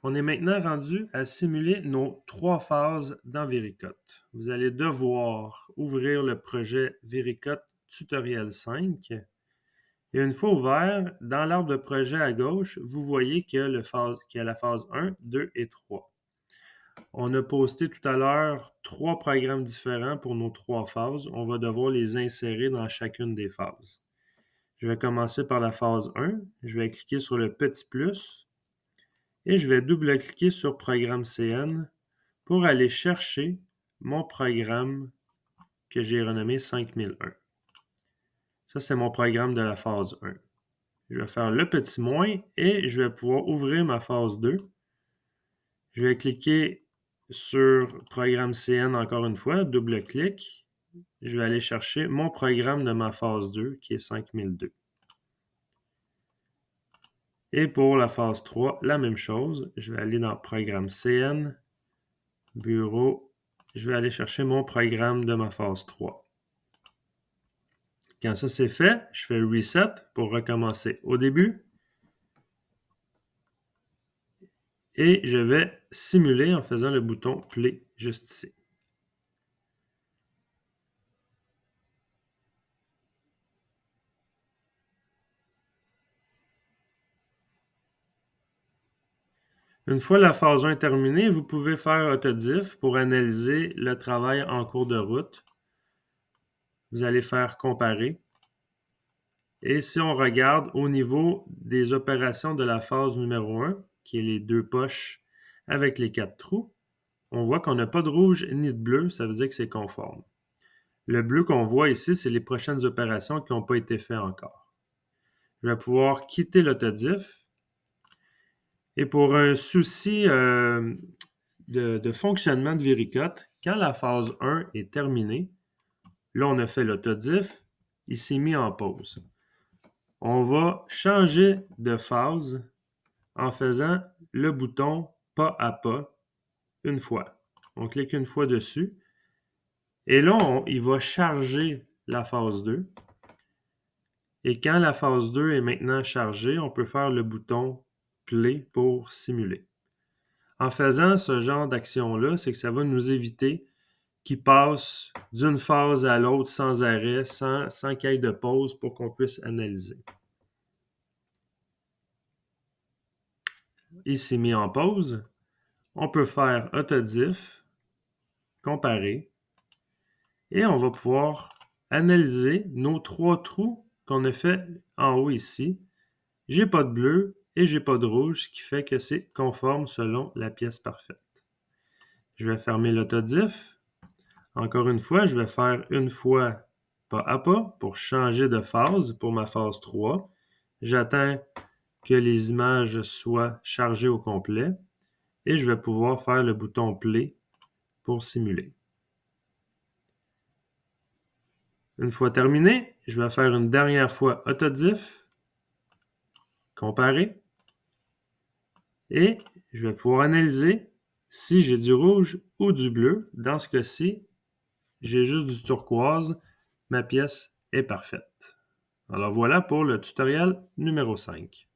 On est maintenant rendu à simuler nos 3 phases dans Vericut. Vous allez devoir ouvrir le projet Vericut Tutoriel 5. Et une fois ouvert, dans l'arbre de projet à gauche, vous voyez qu'il y a la phase 1, 2 et 3. On a posté tout à l'heure 3 programmes différents pour nos 3 phases. On va devoir les insérer dans chacune des phases. Je vais commencer par la phase 1. Je vais cliquer sur le petit plus et je vais double-cliquer sur Programme CN pour aller chercher mon programme que j'ai renommé 5001. Ça, c'est mon programme de la phase 1. Je vais faire le petit moins et je vais pouvoir ouvrir ma phase 2. Je vais cliquer sur Programme CN encore une fois, double-clic. Je vais aller chercher mon programme de ma phase 2 qui est 5002. Et pour la phase 3, la même chose. Je vais aller dans Programme CN, Bureau. Je vais aller chercher mon programme de ma phase 3. Quand ça c'est fait, je fais Reset pour recommencer au début. Et je vais simuler en faisant le bouton Play juste ici. Une fois la phase 1 terminée, vous pouvez faire Autodiff pour analyser le travail en cours de route. Vous allez faire Comparer. Et si on regarde au niveau des opérations de la phase numéro 1, qui est les 2 poches avec les 4 trous, on voit qu'on n'a pas de rouge ni de bleu, ça veut dire que c'est conforme. Le bleu qu'on voit ici, c'est les prochaines opérations qui n'ont pas été faites encore. Je vais pouvoir quitter l'autodiff. Et pour un souci de fonctionnement de Vericut, quand la phase 1 est terminée, là on a fait l'autodiff, il s'est mis en pause. On va changer de phase en faisant le bouton pas à pas une fois. On clique une fois dessus. Et là, il va charger la phase 2. Et quand la phase 2 est maintenant chargée, on peut faire le bouton Play pour simuler. En faisant ce genre d'action-là, c'est que ça va nous éviter qu'il passe d'une phase à l'autre sans arrêt, sans qu'il y ait de pause pour qu'on puisse analyser. Il s'est mis en pause. On peut faire Autodiff, Comparer, et on va pouvoir analyser nos 3 trous qu'on a fait en haut ici. J'ai pas de bleu et j'ai pas de rouge, ce qui fait que c'est conforme selon la pièce parfaite. Je vais fermer l'autodiff. Encore une fois, je vais faire une fois pas à pas pour changer de phase pour ma phase 3. J'attends que les images soient chargées au complet et je vais pouvoir faire le bouton Play pour simuler. Une fois terminé, je vais faire une dernière fois Autodiff, Comparer, et je vais pouvoir analyser si j'ai du rouge ou du bleu. Dans ce cas-ci, j'ai juste du turquoise. Ma pièce est parfaite. Alors voilà pour le tutoriel numéro 5.